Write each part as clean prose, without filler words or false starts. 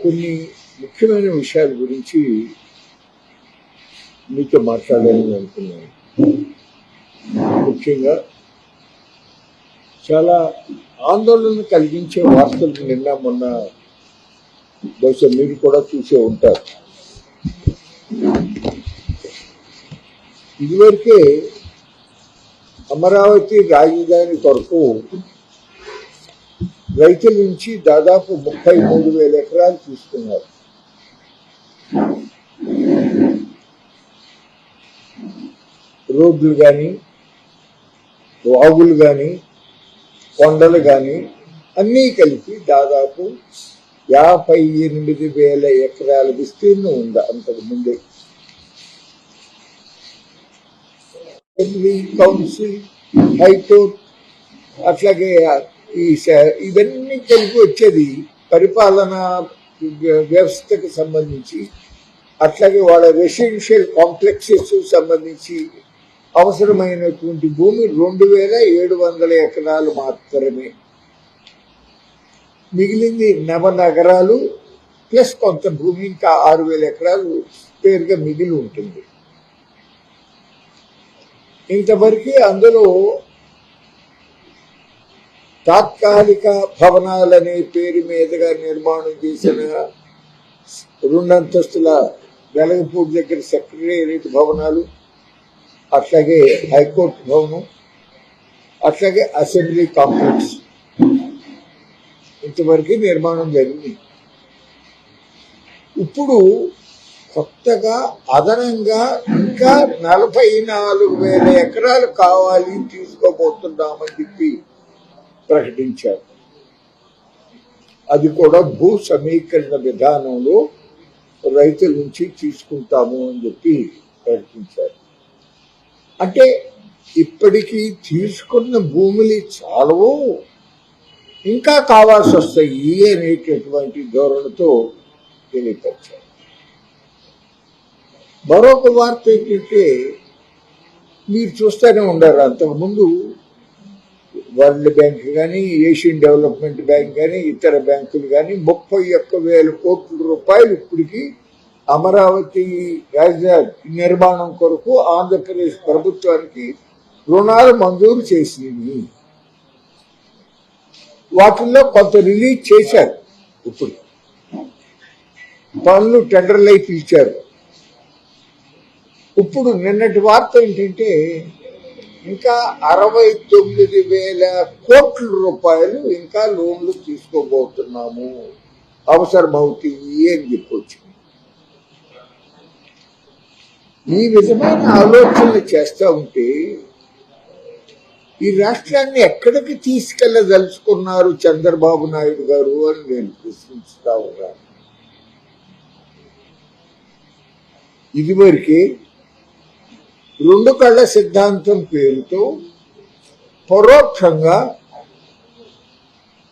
కొన్ని ముఖ్యమైన విషయాల గురించి మీతో మాట్లాడాలని అనుకున్నాను. ముఖ్యంగా చాలా ఆందోళన కలిగించే వార్తలు నిన్న మొన్న బహుశా మీరు కూడా చూసే ఉంటారు. ఇదివరకే అమరావతి రాజధాని కొరకు రైతుల నుంచి దాదాపు 33,000 ఎకరాలు తీసుకున్నారు. రోడ్లు కానీ, వాగులు కానీ, కొండలు కానీ అన్నీ కలిపి దాదాపు 58,000 ఎకరాల విస్తీర్ణం ఉంది అంతకు ముందే. కౌన్సిల్, హైకోర్టు, అట్లాగే ఇవన్నీ కలిపి వచ్చేది పరిపాలనా వ్యవస్థకు సంబంధించి, అట్లాగే వాళ్ళ రెసిడెన్షియల్ కాంప్లెక్సెస్ సంబంధించి అవసరమైనటువంటి భూమి 2,700 ఎకరాలు మాత్రమే. మిగిలింది నవనగరాలు ప్లస్ కొంత భూమి, ఇంకా 6,000 ఎకరాలు స్పేర్గా మిగిలి ఉంటుంది. ఇంతవరకు అందులో తాత్కాలిక భవనాలనే పేరు మీదుగా నిర్మాణం చేసిన 2 అంతస్తుల వెలగపూడి దగ్గర సెక్రటేరియట్ భవనాలు, అట్లాగే హైకోర్టు భవనం, అట్లాగే అసెంబ్లీ కాంప్లెక్స్ ఇంతవరకు నిర్మాణం జరిగింది. ఇప్పుడు కొత్తగా అదనంగా ఇంకా 44,000 ఎకరాలు కావాలి, తీసుకోబోతున్నామని చెప్పి ప్రకటించారు. అది కూడా భూ సమీకరణ విధానంలో రైతుల నుంచి తీసుకుంటాము అని చెప్పి ప్రకటించారు. అంటే ఇప్పటికీ తీసుకున్న భూములు చాలవు, ఇంకా కావాల్సి వస్తాయి అనేటటువంటి ధోరణితో తెలియపరిచారు. మరొక వార్త ఏంటంటే, మీరు చూస్తూనే ఉండారు, అంతకుముందు వరల్డ్ బ్యాంక్ కానీ, ఏషియన్ డెవలప్మెంట్ బ్యాంక్ కానీ, ఇతర బ్యాంకులు కానీ 31,000 కోట్ల రూపాయలు ఇప్పటికి అమరావతి రాజధాని నిర్మాణం కొరకు ఆంధ్రప్రదేశ్ ప్రభుత్వానికి రుణాలు మంజూరు చేసింది. వాటిల్లో కొంత రిలీజ్ చేశారు. ఇప్పుడు పనులు టెండర్లు అయి పిలిచారు. ఇప్పుడు నిన్నటి వార్త ఏంటంటే, ఇంకా 69,000 కోట్ల రూపాయలు ఇంకా లోన్లు తీసుకోబోతున్నాము, అవసరమవుతాయి అని చెప్పొచ్చు. ఈ విధమైన ఆలోచనలు చేస్తూ ఉంటే ఈ రాష్ట్రాన్ని ఎక్కడికి తీసుకెళ్లదలుచుకున్నారు చంద్రబాబు నాయుడు గారు అని నేను ప్రశ్నిస్తా ఉన్నాను. ఇదివరకే 2 కళ్ళ సిద్ధాంతం పేరుతో పరోక్షంగా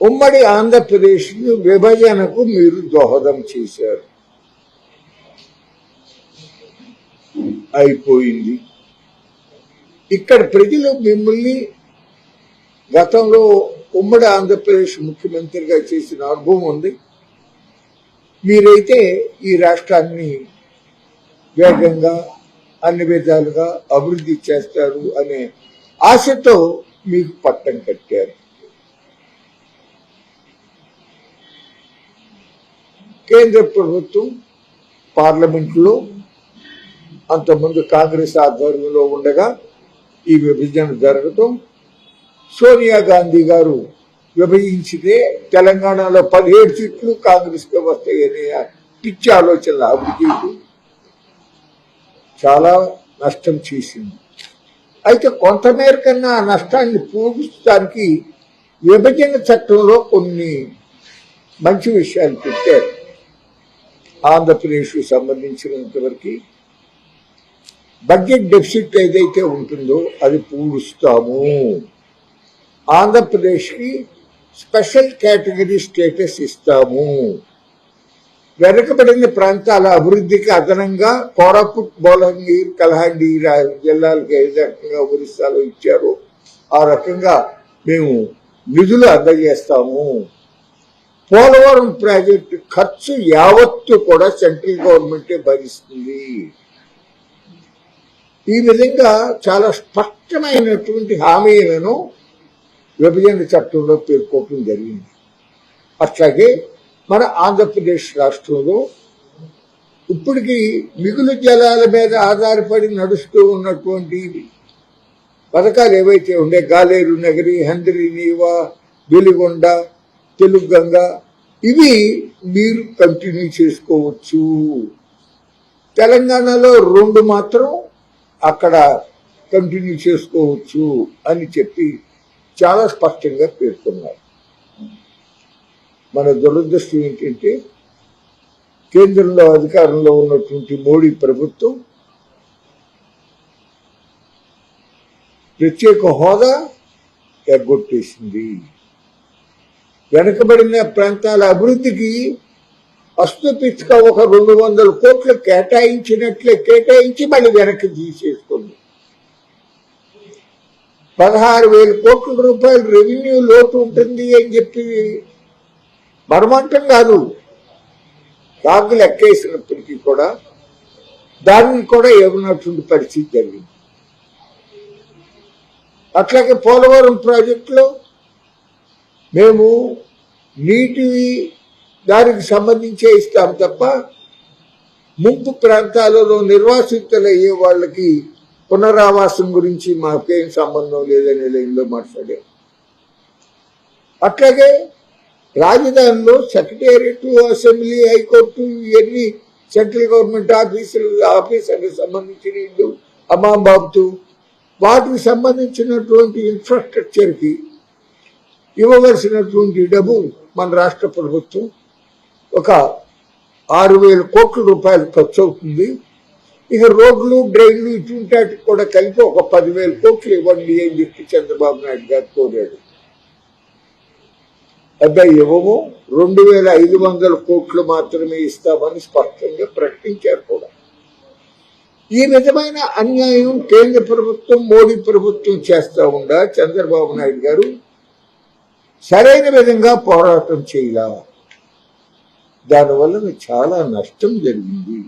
ఉమ్మడి ఆంధ్రప్రదేశ్ విభజనకు మీరు దోహదం చేశారు. అయిపోయింది. ఇక్కడ ప్రజలు మిమ్మల్ని గతంలో ఉమ్మడి ఆంధ్రప్రదేశ్ ముఖ్యమంత్రిగా చేసిన అనుభవం ఉంది. మీరైతే ఈ రాష్ట్రాన్ని వేగంగా అన్ని విధాలుగా అభివృద్ధి చేస్తారు అనే ఆశతో మీకు పట్టం కట్టారు. కేంద్ర ప్రభుత్వం పార్లమెంట్లో అంతకుముందు కాంగ్రెస్ ఆధ్వర్యంలో ఉండగా ఈ విభజన జరగటం, సోనియా గాంధీ గారు విభజించితే తెలంగాణలో 17 సీట్లు కాంగ్రెస్కి వస్తాయనే పిచ్చి ఆలోచనలు అభివృద్ధి చాలా నష్టం చేసింది. అయితే కొంతమేర కన్నా ఆ నష్టాన్ని పూడ్చడానికి విభజన చట్టంలో కొన్ని మంచి విషయాలు పెట్టారు. ఆంధ్రప్రదేశ్కు సంబంధించినంత వరకు బడ్జెట్ డెఫిసిట్ ఏదైతే ఉంటుందో అది పూడుస్తాము, ఆంధ్రప్రదేశ్కి స్పెషల్ కేటగిరీ స్టేటస్ ఇస్తాము, వెనుకబడిన ప్రాంతాల అభివృద్ధికి అదనంగా కోరాపుట్, బోలంగీర్, కల్హండి జిల్లాలకు ఏ రకంగా ఒరిస్సాలో ఇచ్చారో ఆ రకంగా మేము నిధులు అందజేస్తాము. పోలవరం ప్రాజెక్టు ఖర్చు యావత్తు కూడా సెంట్రల్ గవర్నమెంటే భరిస్తుంది. ఈ విధంగా చాలా స్పష్టమైనటువంటి హామీలను విభజన చట్టంలో పేర్కోవడం జరిగింది. అట్లాగే మన ఆంధ్రప్రదేశ్ రాష్ట్రంలో ఇప్పటికి మిగులు జలాల మీద ఆధారపడి నడుస్తూ ఉన్నటువంటి పథకాలు ఏవైతే ఉండే గాలేరు నగరి, హంద్రి నీవా, వెలిగొండ, తెలుగంగ, ఇవి మీరు కంటిన్యూ చేసుకోవచ్చు. తెలంగాణలో 2 మాత్రం అక్కడ కంటిన్యూ చేసుకోవచ్చు అని చెప్పి చాలా స్పష్టంగా పేర్కొన్నారు. మన దురదృష్టం ఏంటంటే కేంద్రంలో అధికారంలో ఉన్నటువంటి మోడీ ప్రభుత్వం ప్రత్యేక హోదా ఎగ్గొట్టేసింది. వెనుకబడిన ప్రాంతాల అభివృద్ధికి అస్తుపిచ్చుగా ఒక 200 కోట్లు కేటాయించినట్లే కేటాయించి మళ్ళీ వెనక్కి తీసేసుకుంది. 16,000 కోట్ల రూపాయలు రెవెన్యూ లోటు ఉంటుంది అని చెప్పి మరమంటం కాదు, కాకు లెక్కేసినప్పటికీ కూడా దాన్ని కూడా ఏమన్నటువంటి పరిస్థితి జరిగింది. అట్లాగే పోలవరం ప్రాజెక్టులో మేము నీటి దానికి సంబంధించే ఇస్తాం తప్ప ముంపు ప్రాంతాలలో నిర్వాసితులయ్యే వాళ్ళకి పునరావాసం గురించి మాకేం సంబంధం లేదనే లైన్లో మాట్లాడాం. అట్లాగే రాజధానిలో సెక్రటేరియట్, అసెంబ్లీ, హైకోర్టు ఇవన్నీ సెంట్రల్ గవర్నమెంట్ ఆఫీసర్లకు సంబంధించిన ఇల్లు అమ్మాబాబుతూ వాటికి సంబంధించినటువంటి ఇన్ఫ్రాస్ట్రక్చర్కి ఇవ్వవలసినటువంటి డబ్బు మన రాష్ట్ర ప్రభుత్వం ఒక 6,000 కోట్ల రూపాయలు ఖర్చు అవుతుంది. ఇక రోడ్లు, డ్రైన్లు ఇటువంటి కూడా కలిపి ఒక 10,000 కోట్లు ఇవ్వండి అని చెప్పి చంద్రబాబు నాయుడు గారు కోరాడు. అబ్బాయి ఇవ్వము, 2,500 కోట్లు మాత్రమే ఇస్తామని స్పష్టంగా ప్రకటించారు కూడా. ఈ విధమైన అన్యాయం కేంద్ర ప్రభుత్వం, మోడీ ప్రభుత్వం చేస్తా ఉండా చంద్రబాబు నాయుడు గారు సరైన విధంగా పోరాటం చేయాల. దానివల్ల చాలా నష్టం జరిగింది.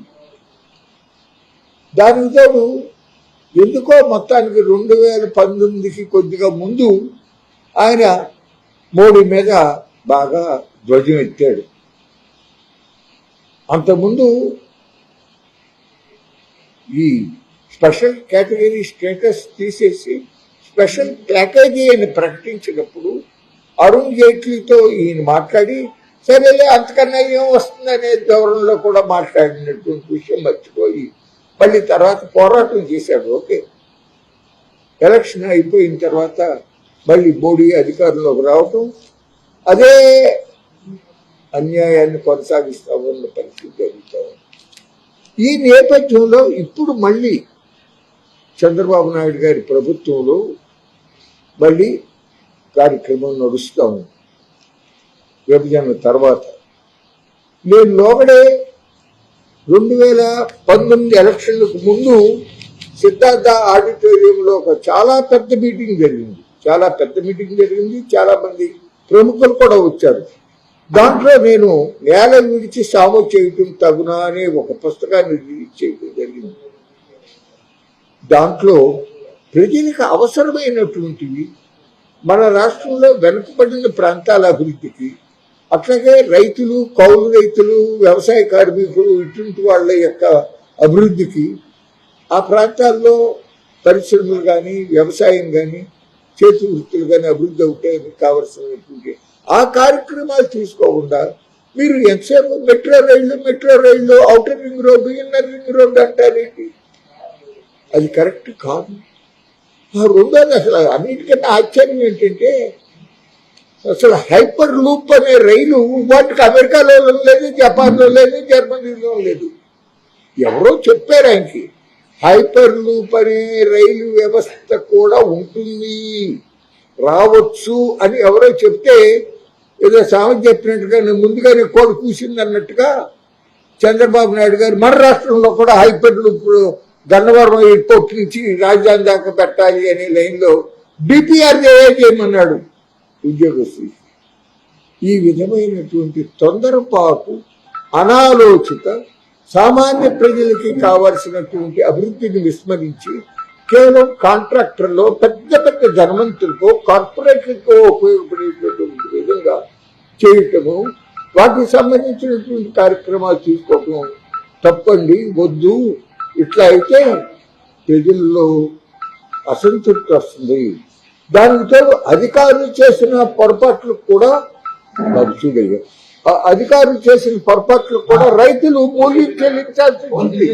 దానికి తోడు ఎందుకో మొత్తానికి 2019కి కొద్దిగా ముందు ఆయన మోడీ మీద బాగా ధ్వజం ఎత్తాడు. అంతకుముందు ఈ స్పెషల్ కేటగిరీ స్టేటస్ తీసేసి స్పెషల్ ప్యాకేజీ అని ప్రకటించినప్పుడు అరుణ్ జైట్లీతో ఈయన మాట్లాడి సరేలే అంతకన్నా ఏం వస్తుందనే ధోరణిలో కూడా మాట్లాడినటువంటి విషయం మర్చిపోయి మళ్ళీ తర్వాత పోరాటం చేశాడు. ఓకే, ఎలక్షన్ అయిపోయిన తర్వాత మళ్ళీ మోడీ అధికారంలోకి రావటం, అదే అన్యాయాన్ని కొనసాగిస్తా ఉన్న పరిస్థితి జరుగుతూ ఉంది. ఈ నేపథ్యంలో ఇప్పుడు మళ్ళీ చంద్రబాబు నాయుడు గారి ప్రభుత్వంలో మళ్ళీ కార్యక్రమం నడుస్తూ ఉంది. విభజన తర్వాత నేను లోగడే 2019 ఎలక్షన్లకు ముందు సిద్ధార్థ ఆడిటోరియంలో ఒక చాలా పెద్ద మీటింగ్ జరిగింది. చాలా మంది ప్రముఖులు కూడా వచ్చారు. దాంట్లో నేను నేల విడిచి సాము చేయటం తగునా అనే ఒక పుస్తకాన్ని రిలీజ్ చేయడం జరిగింది. దాంట్లో ప్రజలకు అవసరమైనటువంటివి మన రాష్ట్రంలో వెనుకబడిన ప్రాంతాల అభివృద్ధికి, అట్లాగే రైతులు, కౌలు రైతులు, వ్యవసాయ కార్మికులు ఇటువంటి వాళ్ళ యొక్క అభివృద్ధికి, ఆ ప్రాంతాల్లో పరిశ్రమలు కానీ, వ్యవసాయం కానీ, చేతి వృత్తులు కానీ అభివృద్ధి అవుతాయని కావలసినటువంటి ఆ కార్యక్రమాలు తీసుకోకుండా మీరు ఎంతసేపు మెట్రో రైళ్లు, outer ring road, inner ring road అంటారేంటి? అది కరెక్ట్ కాదు. రెండోది అసలు అన్నిటికన్నా ఆశ్చర్యం ఏంటంటే అసలు హైపర్ లూప్ అనే రైలు వాటికి అమెరికాలో లేదు, జపాన్లో లేదు, జర్మనీలో లేదు. ఎవరో చెప్పారు ఆయనకి హైపర్ లూప్ అనే రైలు వ్యవస్థ కూడా ఉంటుంది, రావచ్చు అని ఎవరో చెప్తే ఏదో సామెత చెప్పినట్టుగా ముందుగానే కోడి కూసింది అన్నట్టుగా చంద్రబాబు నాయుడు గారు మన రాష్ట్రంలో కూడా హైపర్ లూప్ గన్నవరం ఎయిర్పోర్ట్ నుంచి రాజధాని దాకా పెట్టాలి అనే లైన్లో డిపిఆర్ చేయమన్నాడు ఉద్యోగస్తులు. ఈ విధమైనటువంటి తొందరపాటు అనాలోచిత సామాన్య ప్రజలకి కావాల్సినటువంటి అభివృద్ధిని విస్మరించి కేవలం కాంట్రాక్టర్లో పెద్ద పెద్ద ధనవంతులకో కార్పొరేట్లకో ఉపయోగపడేటటువంటి విధంగా చేయటము, వాటికి సంబంధించినటువంటి కార్యక్రమాలు తీసుకోవటం తప్పండి, వద్దు. ఇట్లా అయితే ప్రజల్లో అసంతృప్తి వస్తుంది. దానితో అధికారులు చేసిన పొరపాట్లు కూడా చూడయ్యారు. అధికారులు చేసిన పొరపాట్లు కూడా రైతులు మూల్యం చెల్లించాల్సి ఉంది.